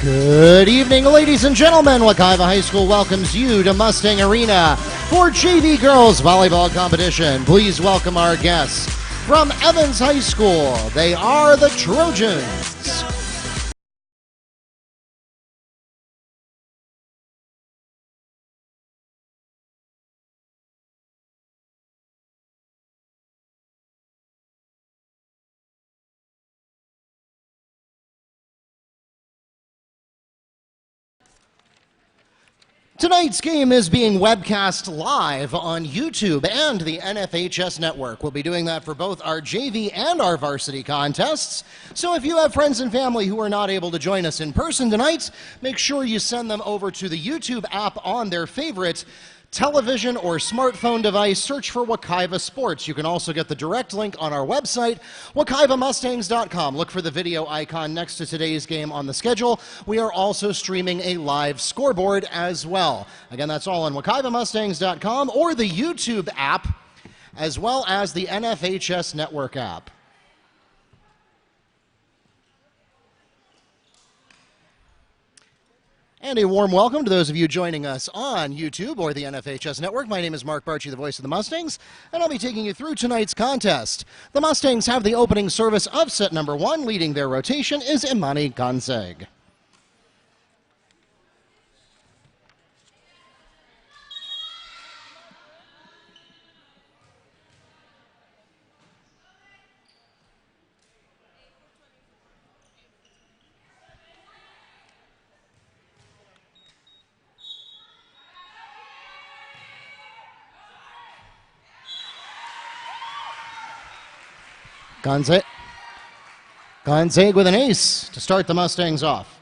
Good evening, ladies and gentlemen. Wekiva High School welcomes you to Mustang Arena for JV Girls Volleyball Competition. Please welcome our guests from Evans High School. They are the Trojans. Tonight's game is being webcast live on YouTube and the NFHS network. We'll be doing that for both our JV and our varsity contests. So if you have friends and family who are not able to join us in person tonight, make sure you send them over to the YouTube app on their favorite television or smartphone device. Search for Wekiva Sports. You can also get the direct link on our website, wekivamustangs.com. Look for the video icon next to today's game on the schedule. We are also streaming a live scoreboard as well. Again, that's all on wekivamustangs.com or the YouTube app, as well as the NFHS network app. And a warm welcome to those of you joining us on YouTube or the NFHS network. My name is Mark Barchi, the voice of the Mustangs, and I'll be taking you through tonight's contest. The Mustangs have the opening service of set number 1. Leading their rotation is Imani Gonzeg. Gonzeg with an ace to start the Mustangs off.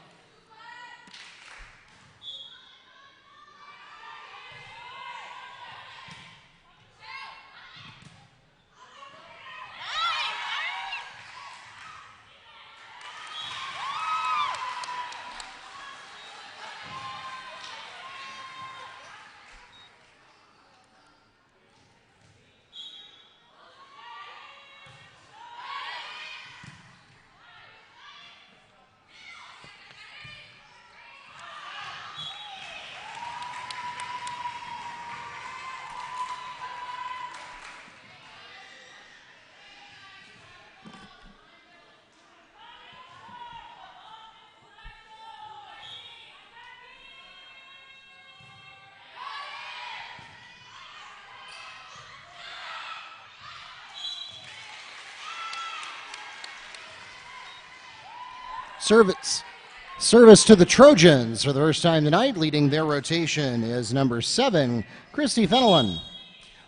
Service to the Trojans for the first time tonight. Leading their rotation is number 7, Christy Fenelon.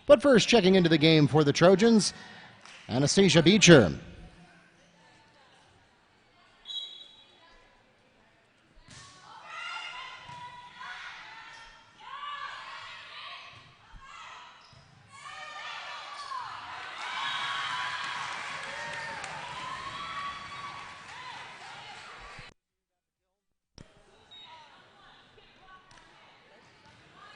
But first, checking into the game for the Trojans, Anastasia Beecher.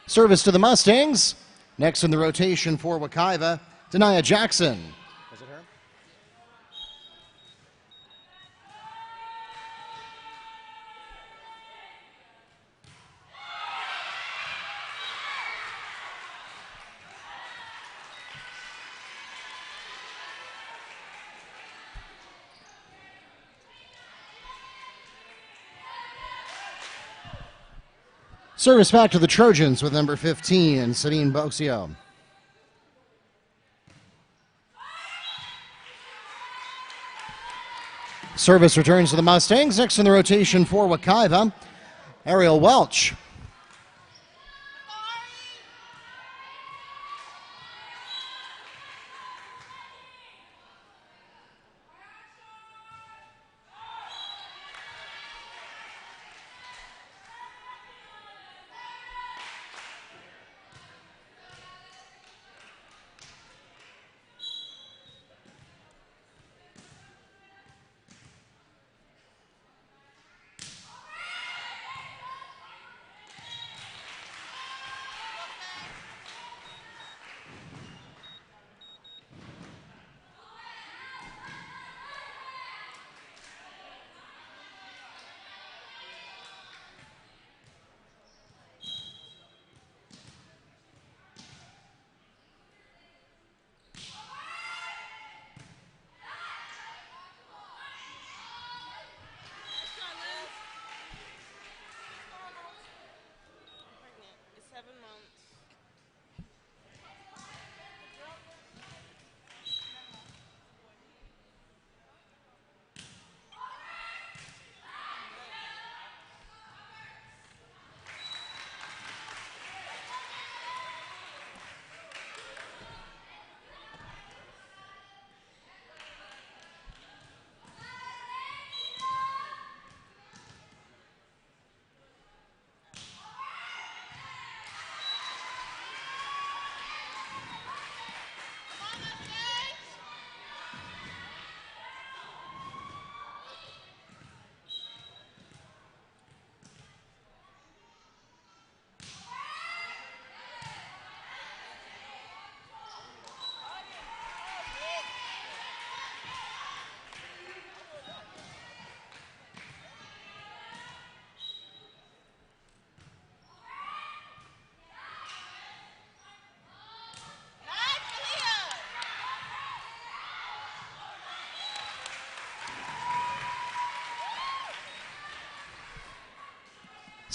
Service to the Mustangs. Next in the rotation for Wekiva, Denia Jackson. Was it her? Service back to the Trojans with number 15, Sabine Boxio. Service returns to the Mustangs. Next in the rotation for Wekiva, Ariel Welch.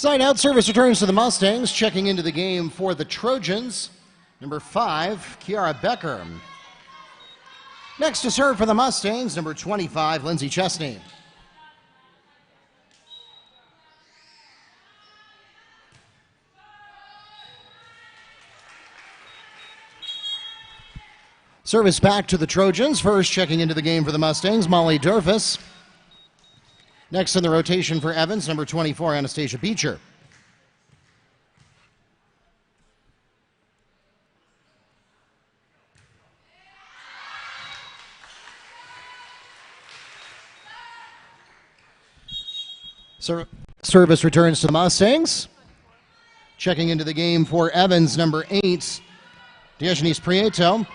Side out service returns to the Mustangs. Checking into the game for the Trojans, number 5, Kiara Becker. Next to serve for the Mustangs, number 25, Lindsay Chesney. Service back to the Trojans. First checking into the game for the Mustangs, Molly Durfus. Next in the rotation for Evans, number 24, Anastasia Beecher. Service returns to the Mustangs. Checking into the game for Evans, number 8, Diogenes Prieto.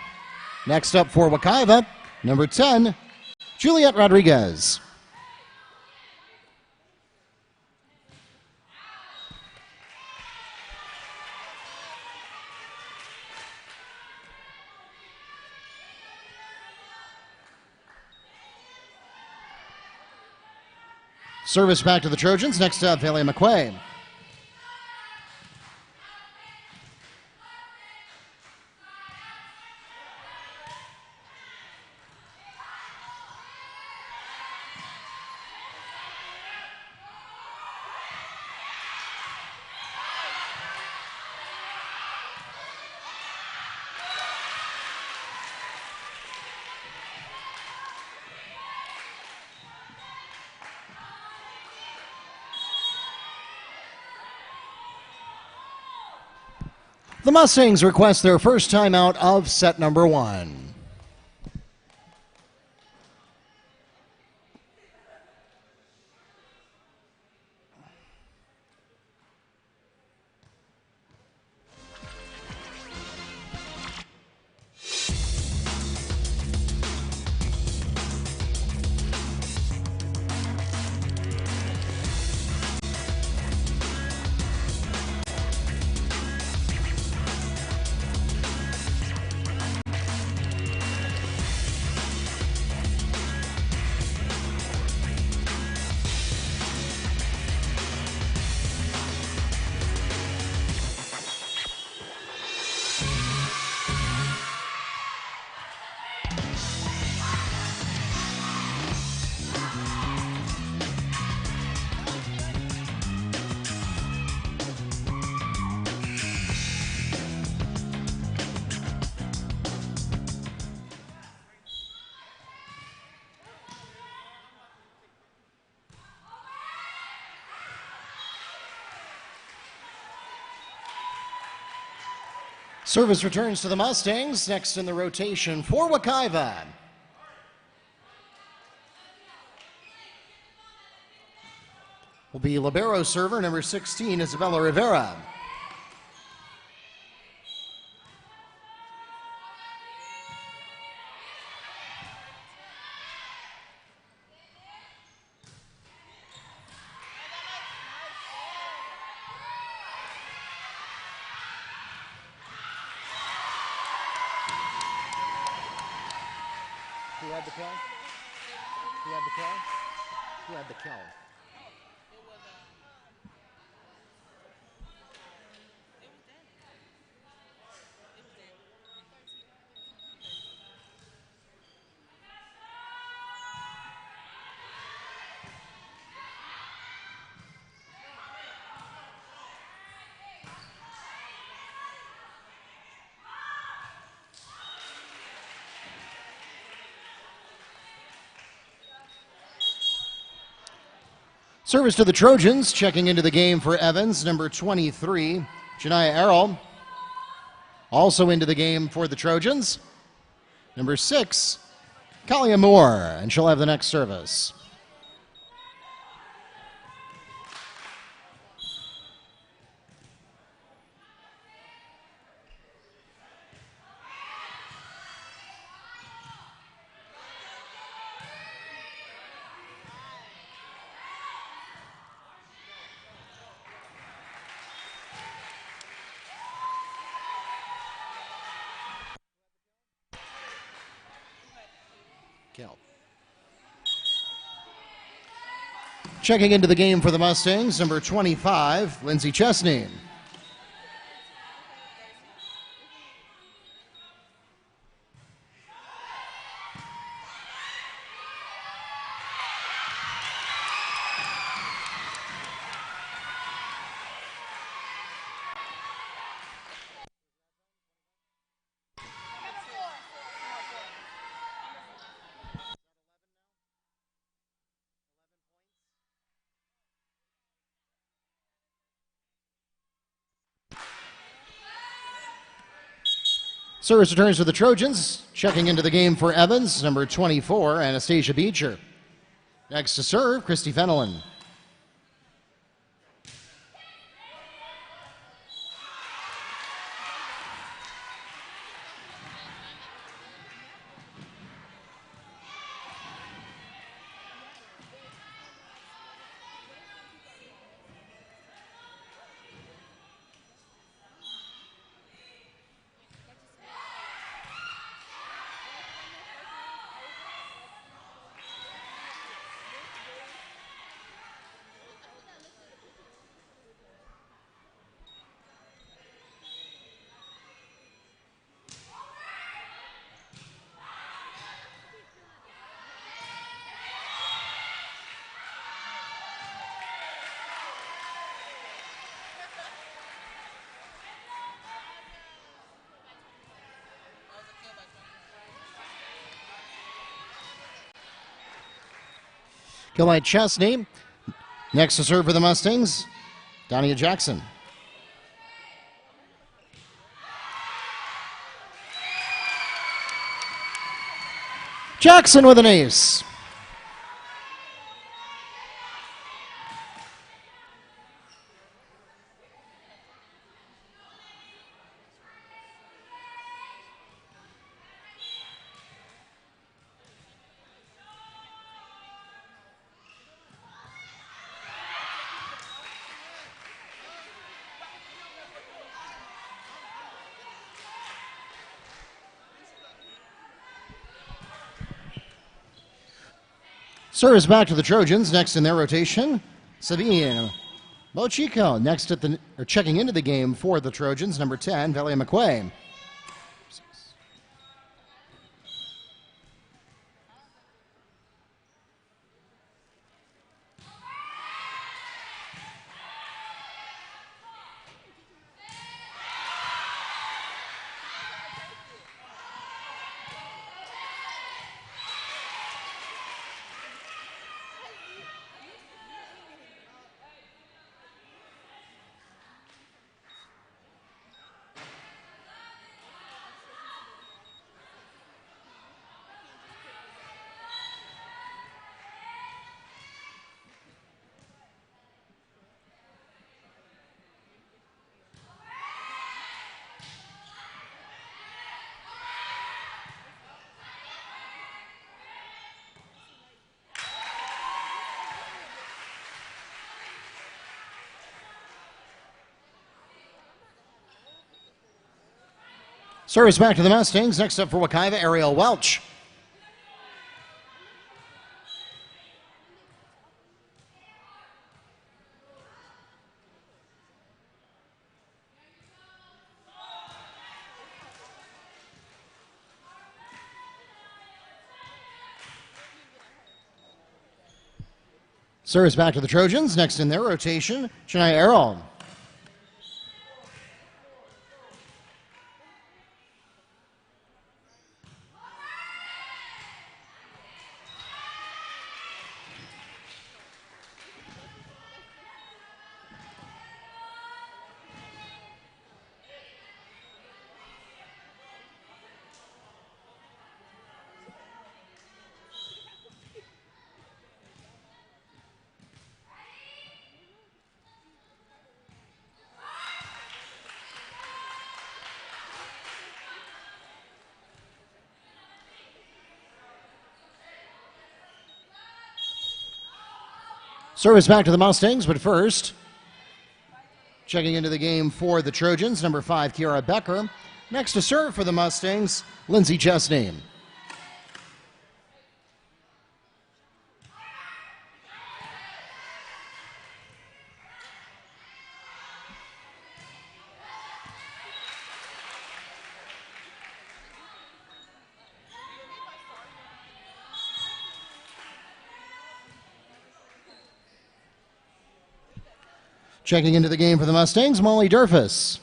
Next up for Wekiva, number 10, Juliet Rodriguez. Service back to the Trojans. Next up, Haley McQuay. The Mustangs request their first timeout of set number 1. Service returns to the Mustangs. Next in the rotation for Wekiva, will be libero server number 16, Isabella Rivera. Who had the kill? Who had the kill? Who had the kill? Service to the Trojans. Checking into the game for Evans, number 23, Janiyah Errol. Also into the game for the Trojans, number 6, Kalia Moore, and she'll have the next service. Checking into the game for the Mustangs, number 25, Lindsey Chesney. Service returns for the Trojans. Checking into the game for Evans, number 24, Anastasia Beecher. Next to serve, Christy Fenelon. Kill by Chesney. Next to serve for the Mustangs, Donia Jackson. Jackson with an ace. Service back to the Trojans. Next in their rotation, Sabine Mochico. Next at the checking into the game for the Trojans, number 10, Velia McQuay. Service back to the Mustangs. Next up for Wekiva, Ariel Welch. Service back to the Trojans. Next in their rotation, Shania Errol. Service back to the Mustangs, but first, checking into the game for the Trojans, number 5, Kiara Becker. Next to serve for the Mustangs, Lindsey Chesney. Checking into the game for the Mustangs, Molly Durfus.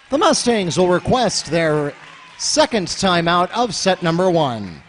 The Mustangs will request their second timeout of set number 1.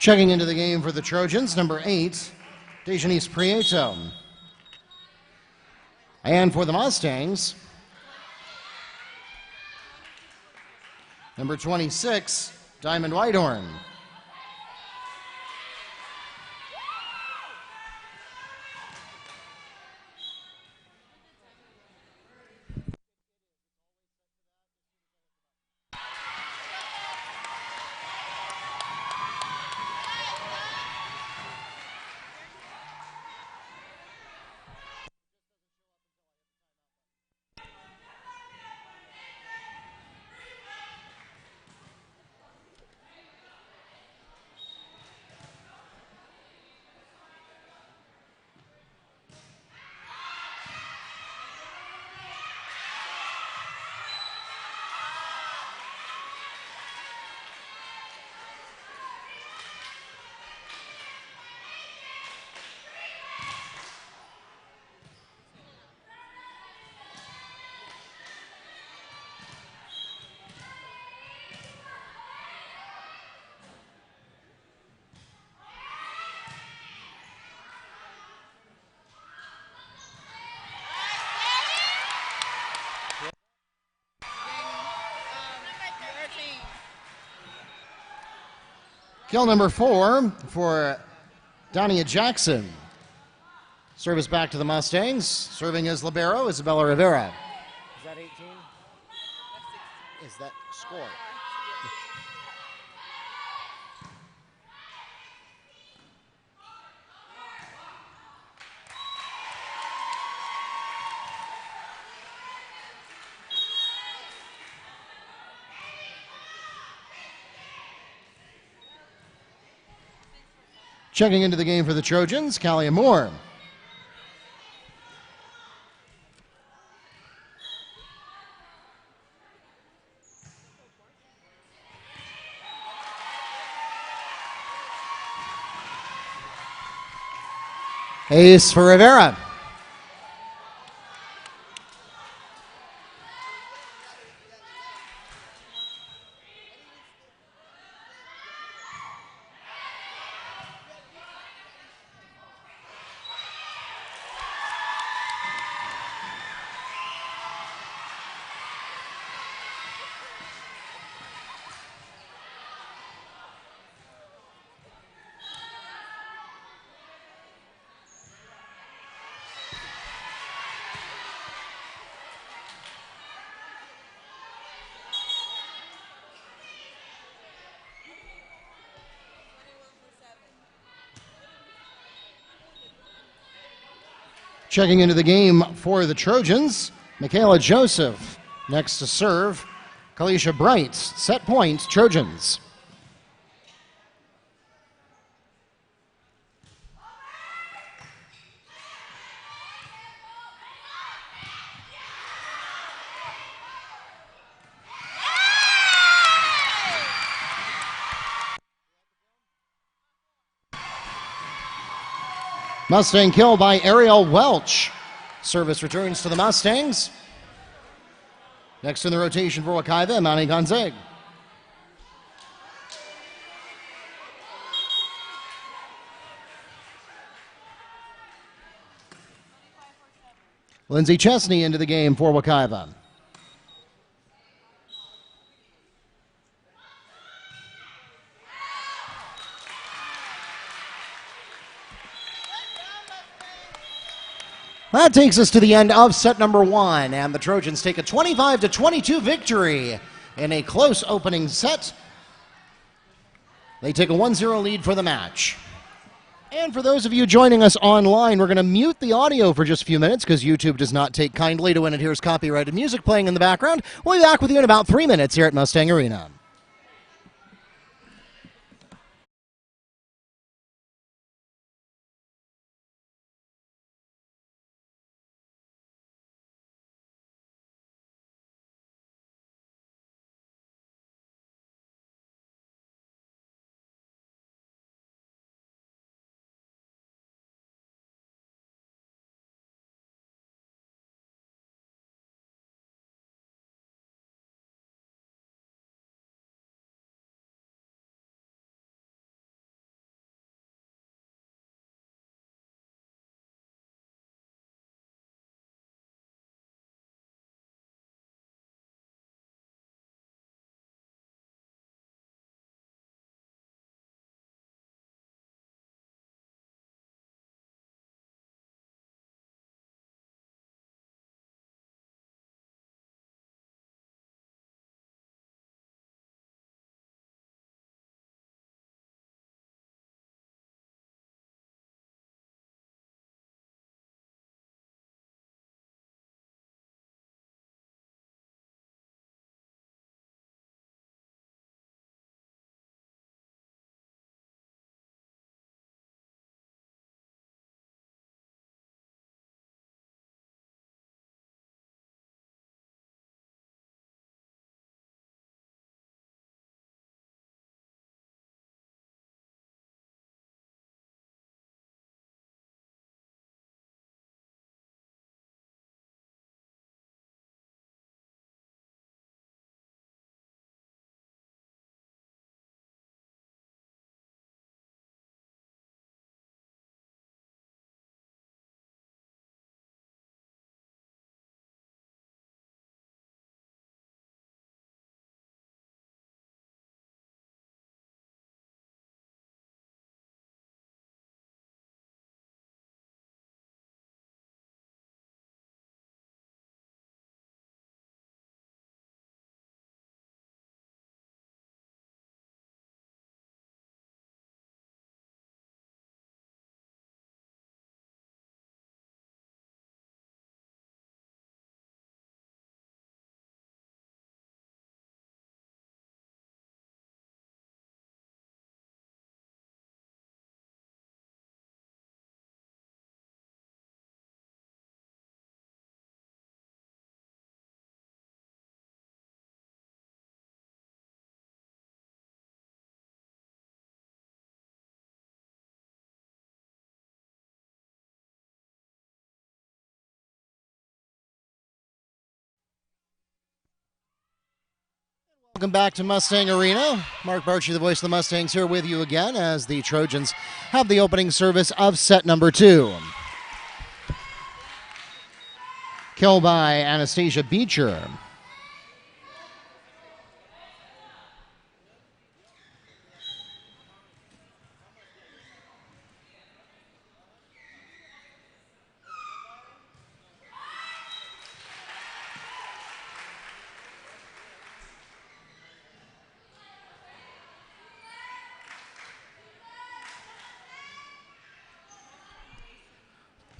Checking into the game for the Trojans, number 8, Dejanice Prieto. And for the Mustangs, number 26, Diamond Whitehorn. Kill number 4 for Donia Jackson. Service back to the Mustangs. Serving as libero, Isabella Rivera. Is that 18? Is that score? Checking into the game for the Trojans, Callie Moore. Ace for Rivera. Checking into the game for the Trojans, Michaela Joseph. Next to serve, Kalisha Bright. Set point, Trojans. Mustang kill by Ariel Welch. Service returns to the Mustangs. Next in the rotation for Wekiva, Manny Gonzague. Lindsay Chesney into the game for Wekiva. That takes us to the end of set number 1, and the Trojans take a 25-22 victory in a close opening set. They take a 1-0 lead for the match. And for those of you joining us online, we're going to mute the audio for just a few minutes because YouTube does not take kindly to when it hears copyrighted music playing in the background. We'll be back with you in about 3 minutes here at Mustang Arena. Welcome back to Mustang Arena. Mark Barchi, the voice of the Mustangs, here with you again as the Trojans have the opening service of set number 2. Kill by Anastasia Beecher.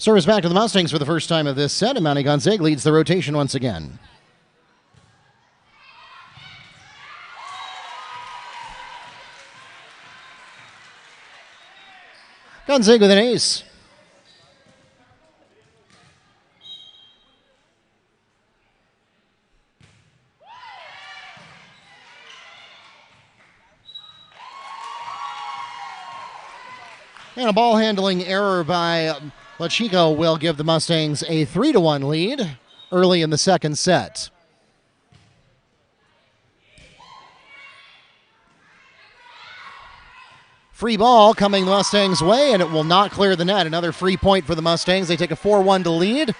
Service back to the Mustangs for the first time of this set, and Manny Gonzaga leads the rotation once again. Gonzaga with an ace. And a ball handling error by Wekiva will give the Mustangs a 3-1 lead early in the second set. Free ball coming the Mustangs' way, and it will not clear the net. Another free point for the Mustangs. They take a 4-1 to lead.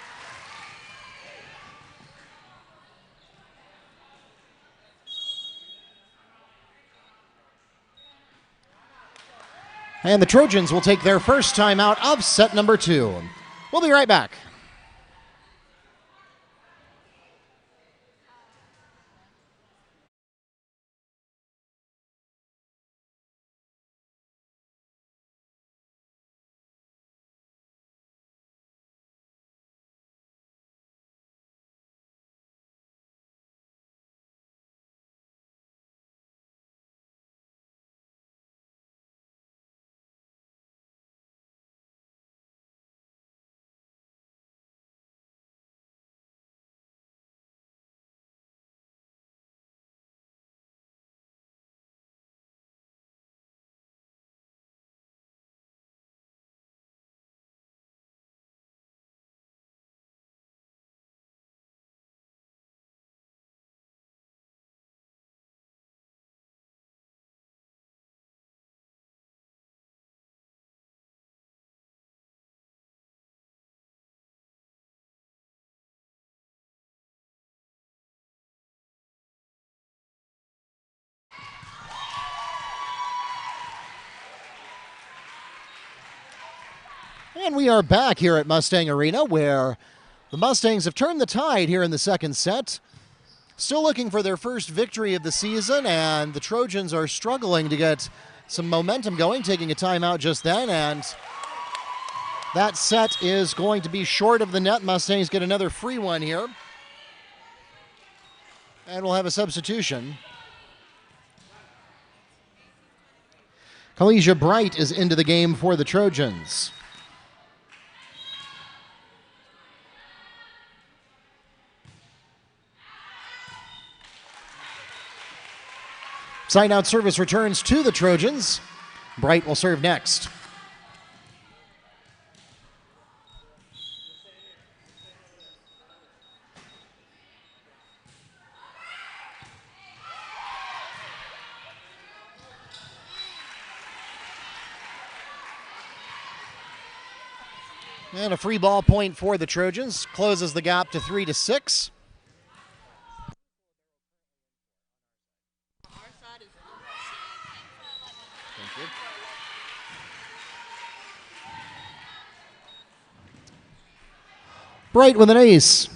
And the Trojans will take their first time out of set number 2. We'll be right back. And we are back here at Mustang Arena, where the Mustangs have turned the tide here in the second set. Still looking for their first victory of the season, and the Trojans are struggling to get some momentum going, taking a timeout just then, and that set is going to be short of the net. Mustangs get another free one here, and we'll have a substitution. Kalisha Bright is into the game for the Trojans. Side out service returns to the Trojans. Bright will serve next. And a free ball point for the Trojans. Closes the gap to 3-6. Bright with an ace.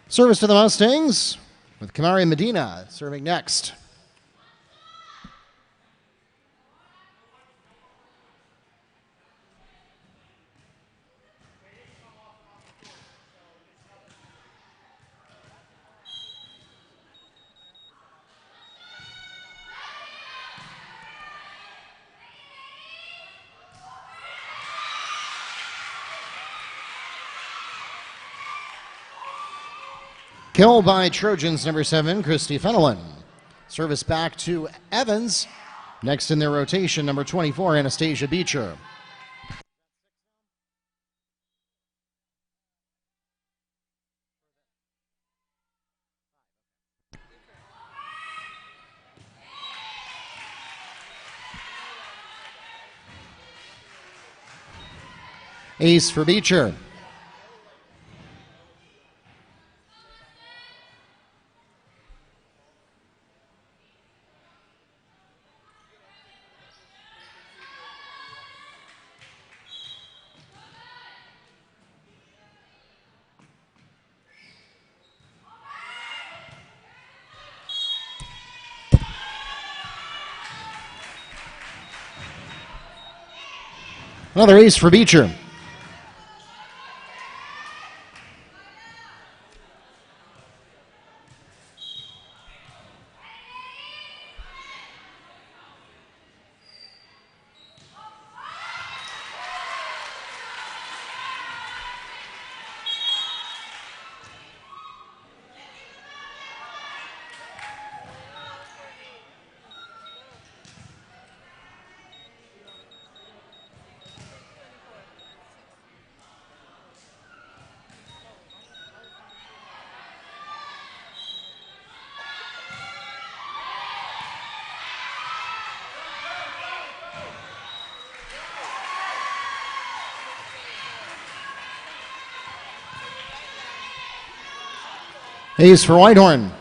Service to the Mustangs with Kamari Medina serving next. Kill by Trojans, number 7, Christy Fenelon. Service back to Evans. Next in their rotation, number 24, Anastasia Beecher. Ace for Beecher. Another ace for Beecher. Ace for Whitehorn.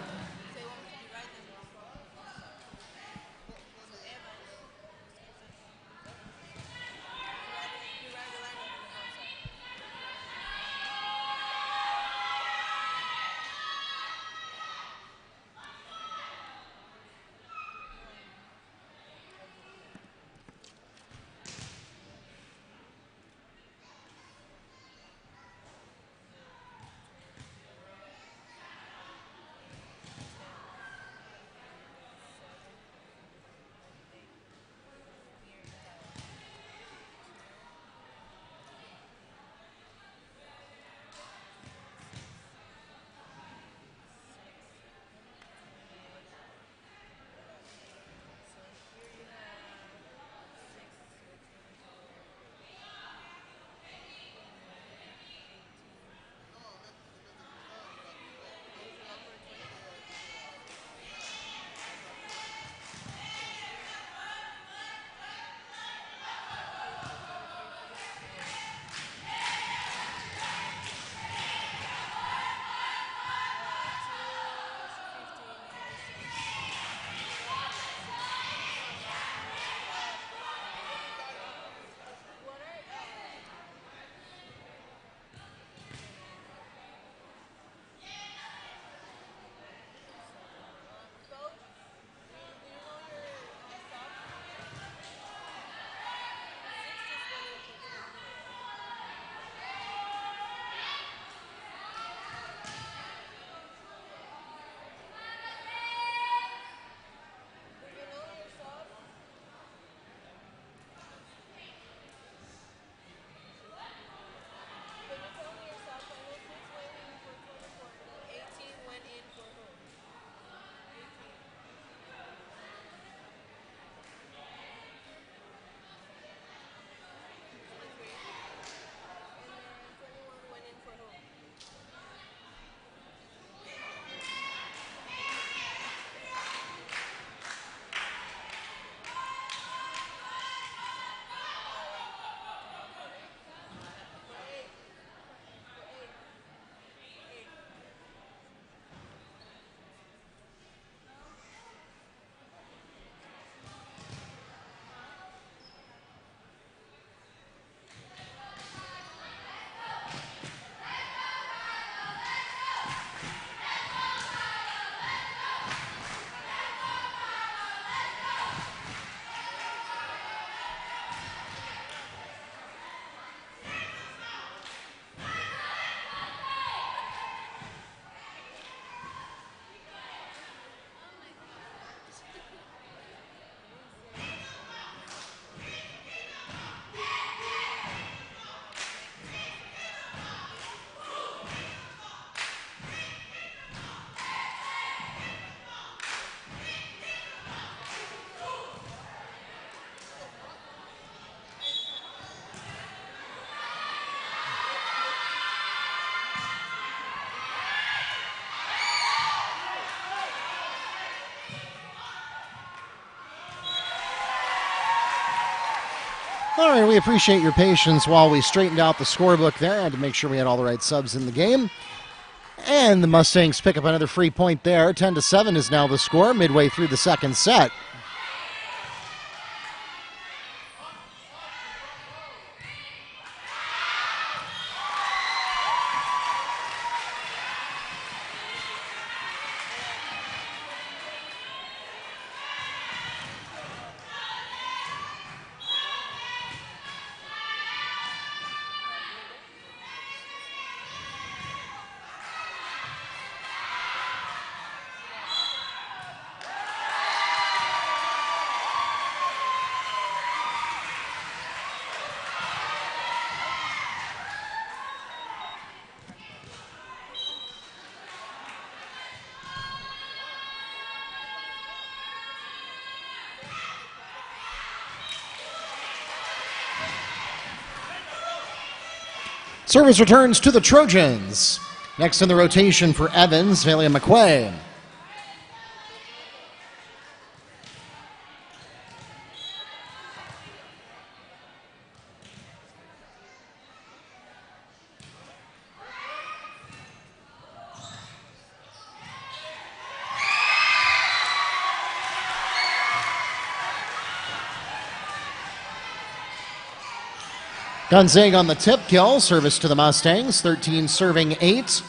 All right, we appreciate your patience while we straightened out the scorebook there. I had to make sure we had all the right subs in the game. And the Mustangs pick up another free point there. 10-7 is now the score midway through the second set. Service returns to the Trojans. Next in the rotation for Evans, Valia McQuay. Gonzaga on the tip kill, service to the Mustangs, 13 serving 8.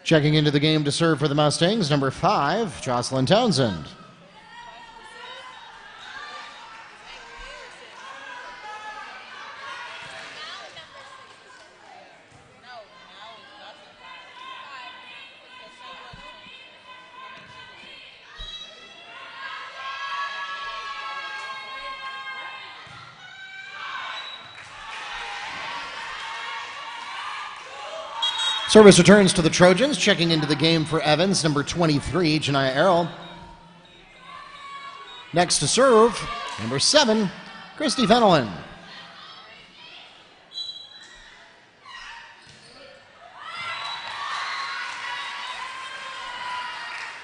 Checking into the game to serve for the Mustangs, number 5, Jocelyn Townsend. Service returns to the Trojans, checking into the game for Evans, number 23, Janiyah Errol. Next to serve, number 7, Christy Fenelon.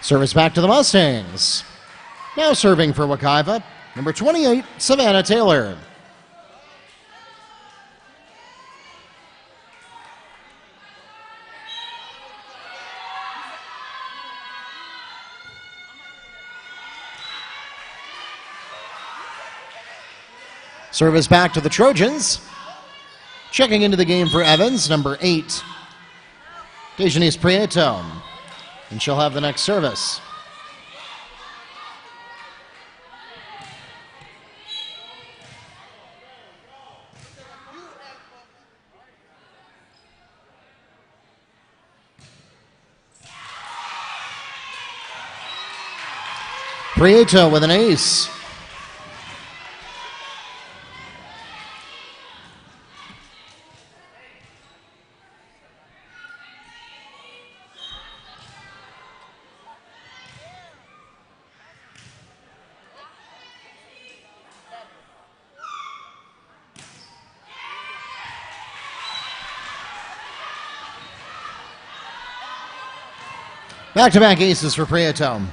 Service back to the Mustangs. Now serving for Wekiva, number 28, Savannah Taylor. Service back to the Trojans. Checking into the game for Evans, number 8, Dejanice Prieto. And she'll have the next service. Prieto with an ace. Back-to-back aces for Prieto.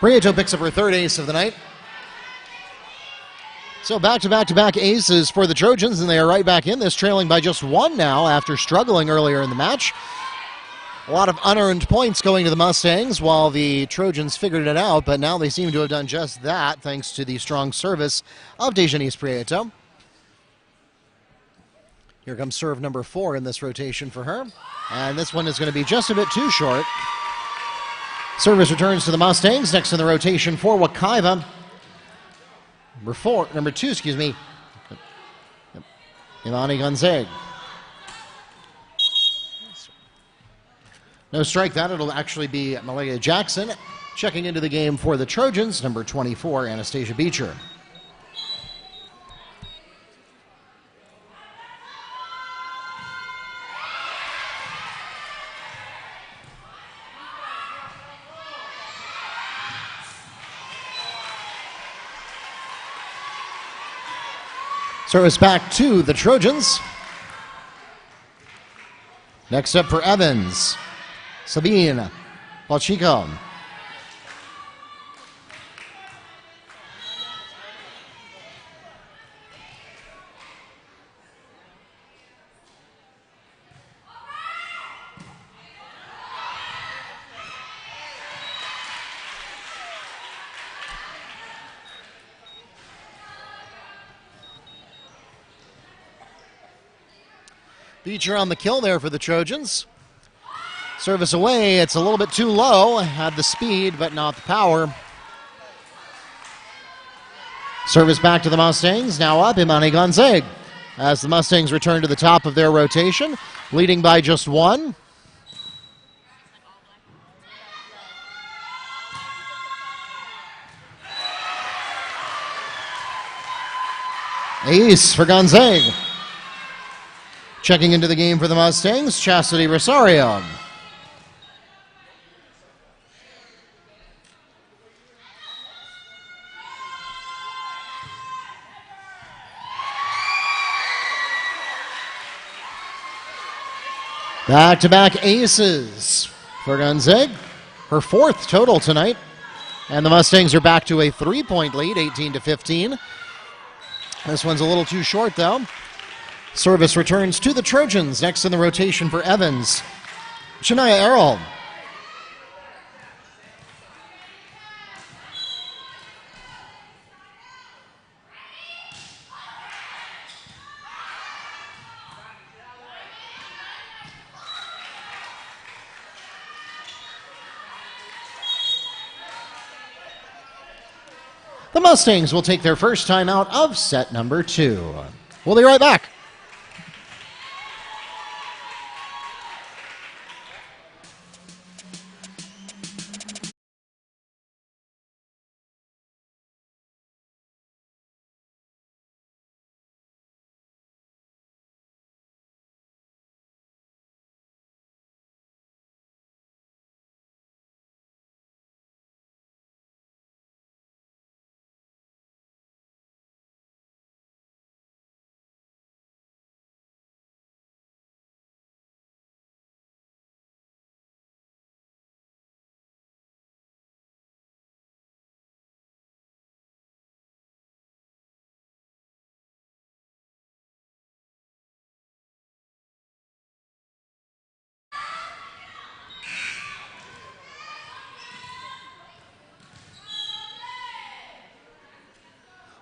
Prieto picks up her third ace of the night. So back-to-back-to-back aces for the Trojans, and they are right back in this, trailing by just 1 now after struggling earlier in the match. A lot of unearned points going to the Mustangs while the Trojans figured it out, but now they seem to have done just that thanks to the strong service of Dejanice Prieto. Here comes serve number 4 in this rotation for her, and this one is going to be just a bit too short. Service returns to the Mustangs. Next in the rotation for Wekiva, number 2, Imani Gonzaga. No strike that. It'll actually be Malia Jackson. Checking into the game for the Trojans, number 24, Anastasia Beecher. Service back to the Trojans. Next up for Evans, Sabine Pacheco. Beecher on the kill there for the Trojans. Service away, it's a little bit too low. Had the speed, but not the power. Service back to the Mustangs, now up Imani Gonzague. As the Mustangs return to the top of their rotation, leading by just one. Ace for Gonzague. Checking into the game for the Mustangs, Chastity Rosario. Back-to-back aces for Gonzague. Her fourth total tonight. And the Mustangs are back to a 3-point lead, 18-15. This one's a little too short, though. Service returns to the Trojans. Next in the rotation for Evans, Shania Errol. The Mustangs will take their first time out of set number 2. We'll be right back.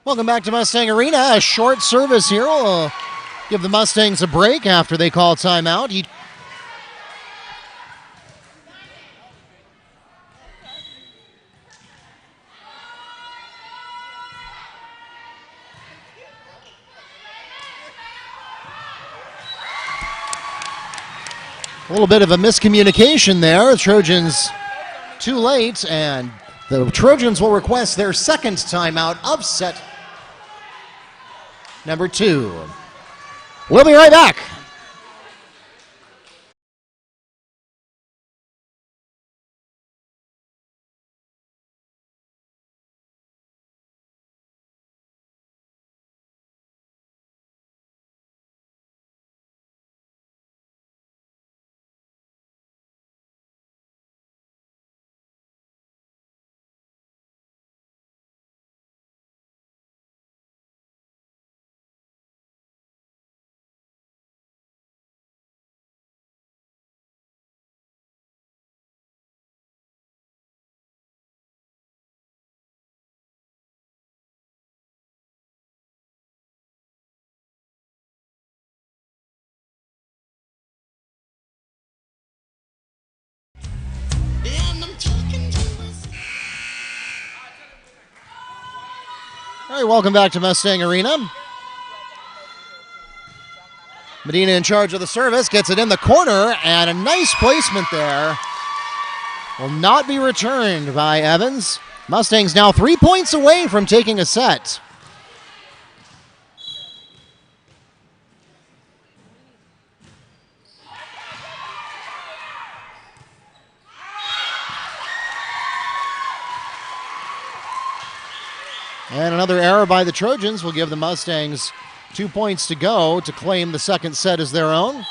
Welcome back to Mustang Arena. A short service here will give the Mustangs a break after they call timeout. A little bit of a miscommunication there. The Trojans too late, and the Trojans will request their second timeout of set number 2. We'll be right back. All right, welcome back to Mustang Arena. Medina in charge of the service, gets it in the corner, and a nice placement there. Will not be returned by Evans. Mustangs now 3 points away from taking a set. And another error by the Trojans will give the Mustangs 2 points to go to claim the second set as their own.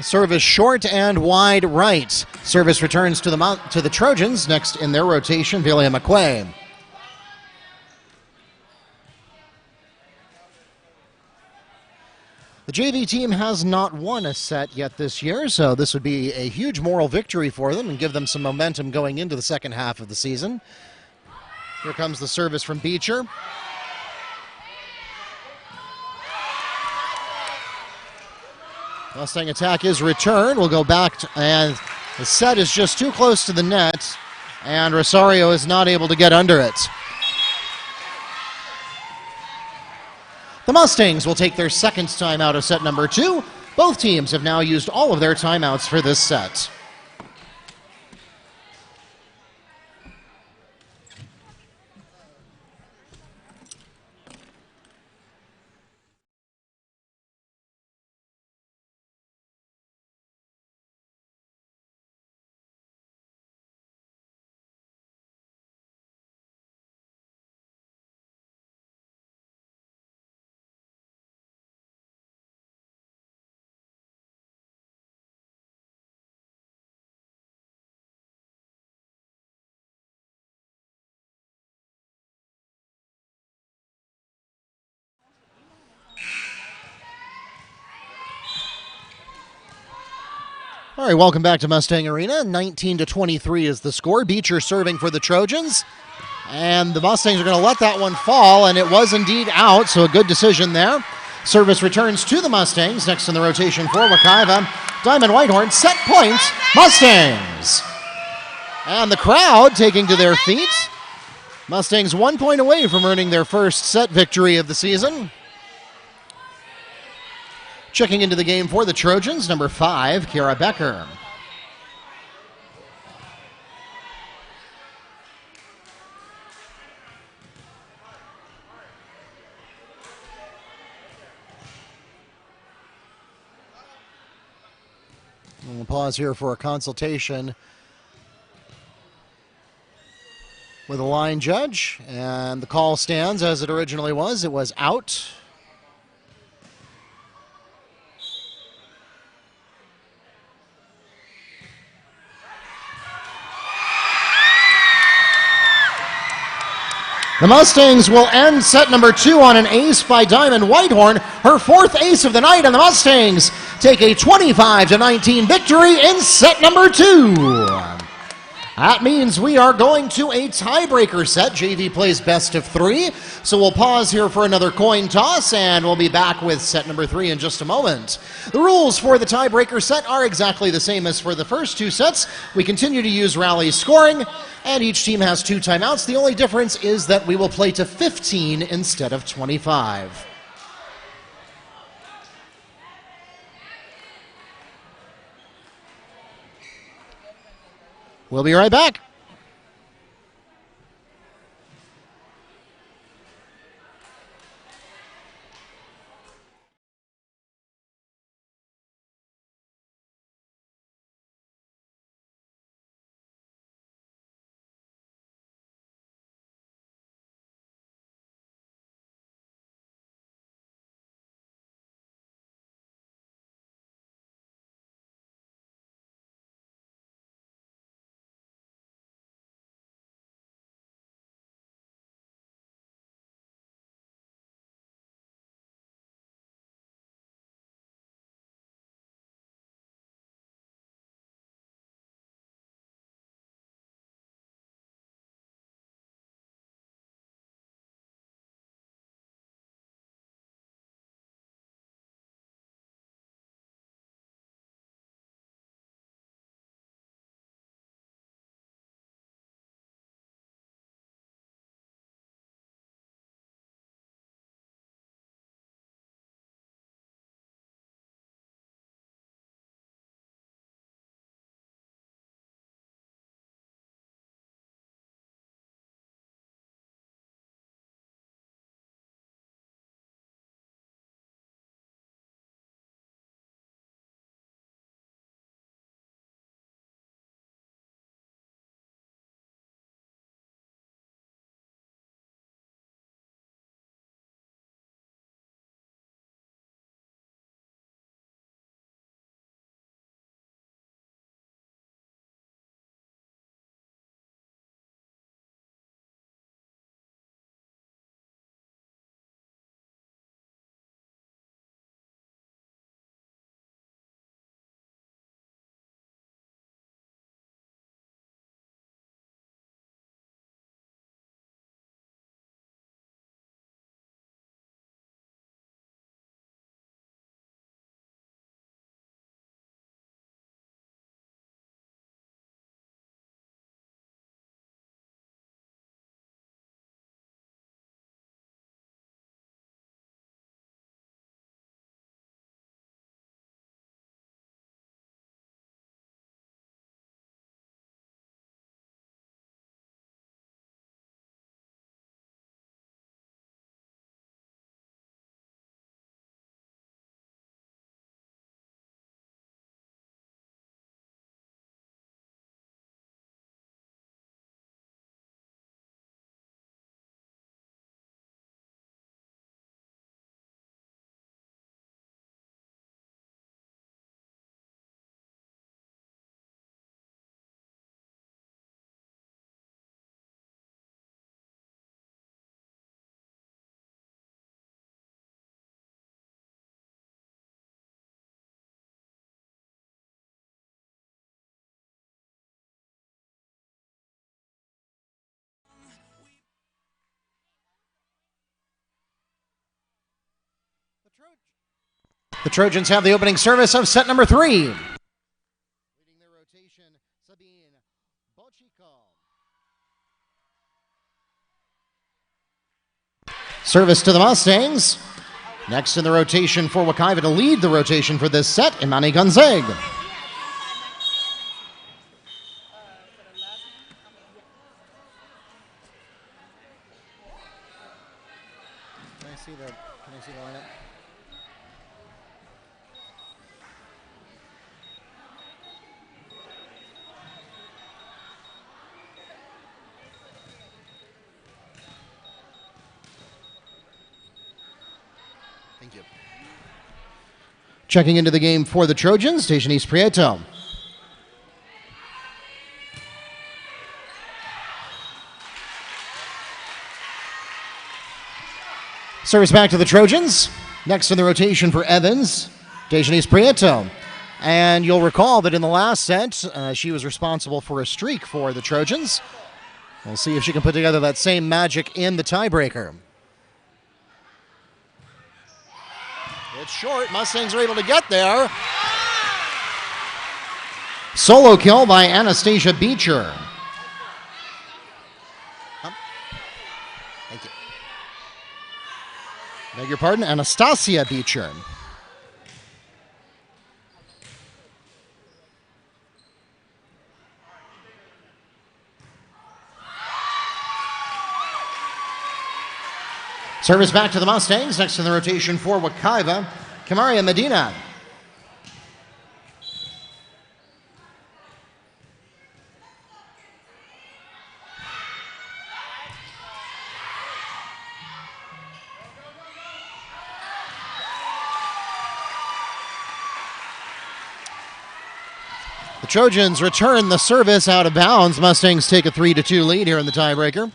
Service short and wide right. Service returns to the Trojans. Next in their rotation, Velia McQuay. The JV team has not won a set yet this year, so this would be a huge moral victory for them and give them some momentum going into the second half of the season. Here comes the service from Beecher. Mustang attack is returned. We'll go back and the set is just too close to the net, and Rosario is not able to get under it. The Mustangs will take their second timeout of set number 2. Both teams have now used all of their timeouts for this set. All right, welcome back to Mustang Arena. 19-23 is the score. Beecher serving for the Trojans. And the Mustangs are going to let that one fall, and it was indeed out, so a good decision there. Service returns to the Mustangs. Next in the rotation for Wekiva. Diamond Whitehorn, set point, Mustangs. And the crowd taking to their feet. Mustangs 1 point away from earning their first set victory of the season. Checking into the game for the Trojans, number 5, Kara Becker. We'll pause here for a consultation with a line judge, and the call stands as it originally was. It was out. The Mustangs will end set number 2 on an ace by Diamond Whitehorn, her 4th ace of the night, and the Mustangs take a 25-19 victory in set number 2. That means we are going to a tiebreaker set. JV plays best of 3, so we'll pause here for another coin toss, and we'll be back with set number 3 in just a moment. The rules for the tiebreaker set are exactly the same as for the first 2 sets. We continue to use rally scoring, and each team has 2 timeouts. The only difference is that we will play to 15 instead of 25. We'll be right back. The Trojans have the opening service of set number 3. Leading their rotation, Sabine Bochikov. Service to the Mustangs. Next in the rotation for Wekiva to lead the rotation for this set, Imani Gonzeg. Can I see the lineup? Thank you. Checking into the game for the Trojans, Station East Prieto. Service back to the Trojans. Next in the rotation for Evans, Station East Prieto. And you'll recall that in the last set, she was responsible for a streak for the Trojans. We'll see if she can put together that same magic in the tiebreaker. It's short. Mustangs are able to get there. Solo kill by Anastasia Beecher. Thank you. Beg your pardon, Anastasia Beecher. Service back to the Mustangs. Next in the rotation for Wekiva, Kamaria Medina. The Trojans return the service out of bounds. Mustangs take a 3-2 lead here in the tiebreaker.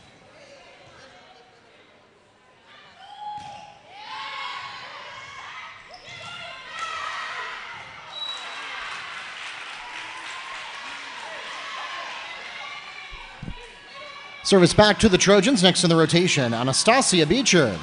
Service back to the Trojans. Next in the rotation, Anastasia Beecher.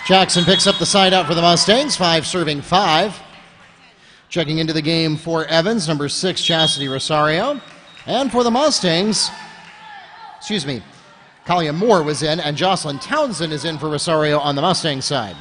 Jackson picks up the side out for the Mustangs, 5 serving 5. Checking into the game for Evans, number 6, Chastity Rosario. And for the Mustangs, Kalia Moore was in, and Jocelyn Townsend is in for Rosario on the Mustang side.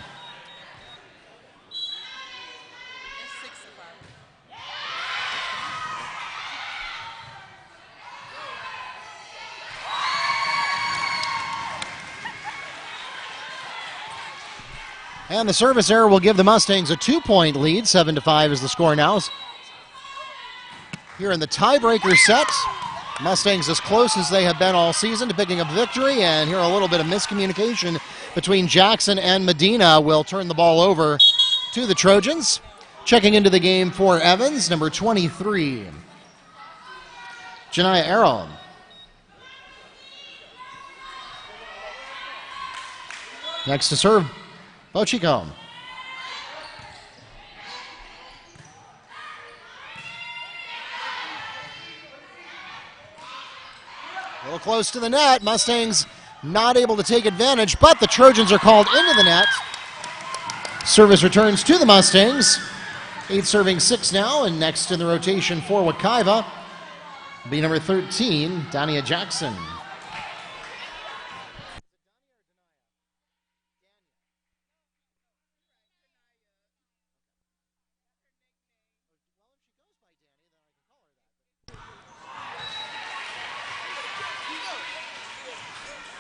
And the service error will give the Mustangs a 2-point lead. 7-5 is the score now. Here in the tiebreaker set, Mustangs as close as they have been all season to picking up victory, and here a little bit of miscommunication between Jackson and Medina will turn the ball over to the Trojans. Checking into the game for Evans, number 23, Janiyah Errol. Next to serve, Bochico. A little close to the net. Mustangs not able to take advantage, but the Trojans are called into the net. Service returns to the Mustangs. 8 serving 6 now, and next in the rotation for Wekiva will be number 13, Dania Jackson.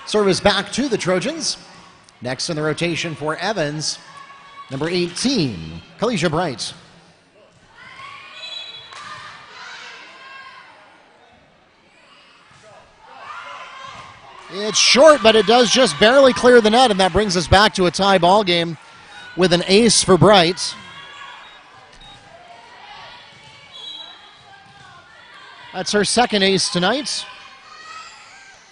Service back to the Trojans. Next in the rotation for Evans, number 18, Kalisha Bright. It's short, but it does just barely clear the net, and that brings us back to a tie ball game with an ace for Bright. That's her second ace tonight.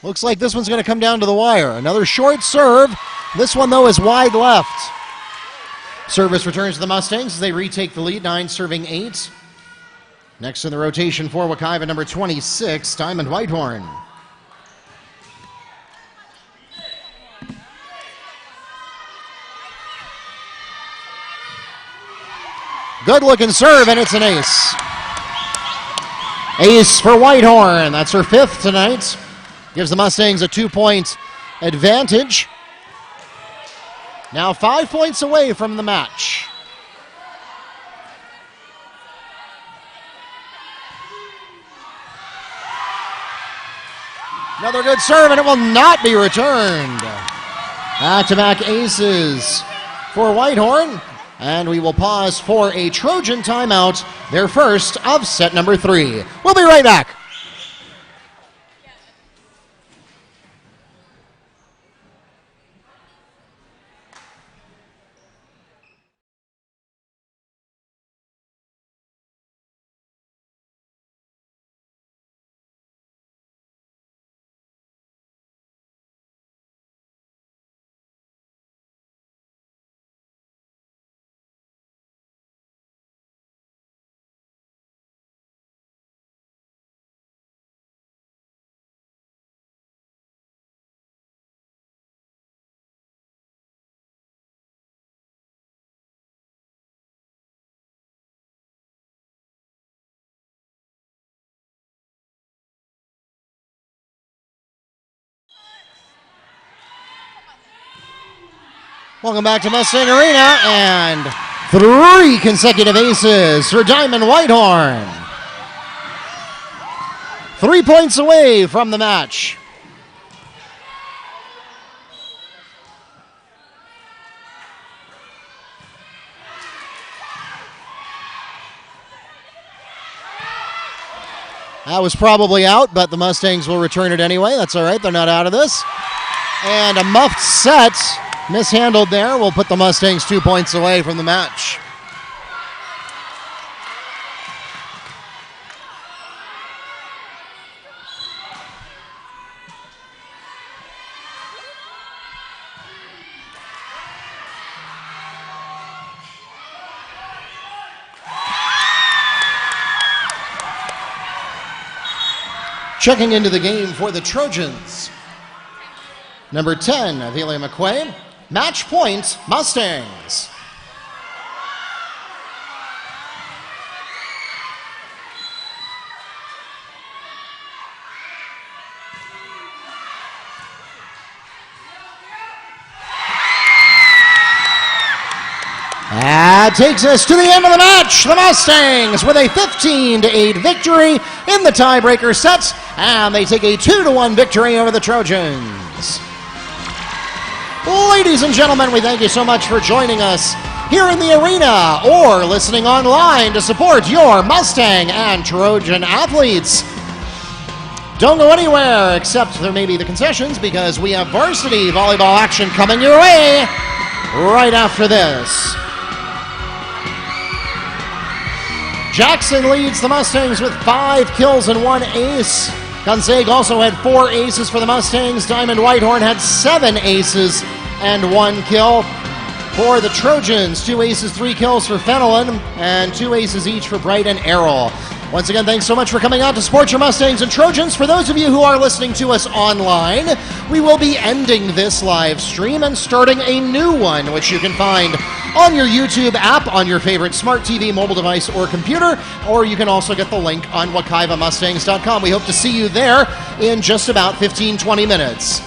Looks like this one's going to come down to the wire. Another short serve. This one, though, is wide left. Service returns to the Mustangs as they retake the lead, 9 serving 8. Next in the rotation for Wekiva, number 26, Diamond Whitehorn. Good-looking serve, and it's an ace. Ace for Whitehorn. That's her 5th tonight. Gives the Mustangs a 2-point advantage. Now 5 points away from the match. Another good serve, and it will not be returned. Back-to-back aces for Whitehorn. And we will pause for a Trojan timeout, their first of set number 3. We'll be right back. Welcome back to Mustang Arena, and 3 consecutive aces for Diamond Whitehorn. 3 points away from the match. That was probably out, but the Mustangs will return it anyway. That's all right. They're not out of this. And a muffed set. Mishandled there will put the Mustangs 2 points away from the match. Checking into the game for the Trojans, number 10, Avelia McQuaid. Match point, Mustangs. That takes us to the end of the match. The Mustangs with a 15-8 victory in the tiebreaker set, and they take a 2-1 victory over the Trojans. Ladies and gentlemen, we thank you so much for joining us here in the arena or listening online to support your Mustang and Trojan athletes. Don't go anywhere, except there may be the concessions, because we have varsity volleyball action coming your way right after this. Jackson leads the Mustangs with 5 kills and 1 ace. Gonzague also had 4 aces for the Mustangs. Diamond Whitehorn had 7 aces and 1 kill. For the Trojans, 2 aces, 3 kills for Fenelon, and 2 aces each for Bright and Errol. Once again, thanks so much for coming out to support your Mustangs and Trojans. For those of you who are listening to us online, we will be ending this live stream and starting a new one, which you can find on your YouTube app, on your favorite smart TV, mobile device, or computer, or you can also get the link on WekivaMustangs.com. We hope to see you there in just about 15-20 minutes.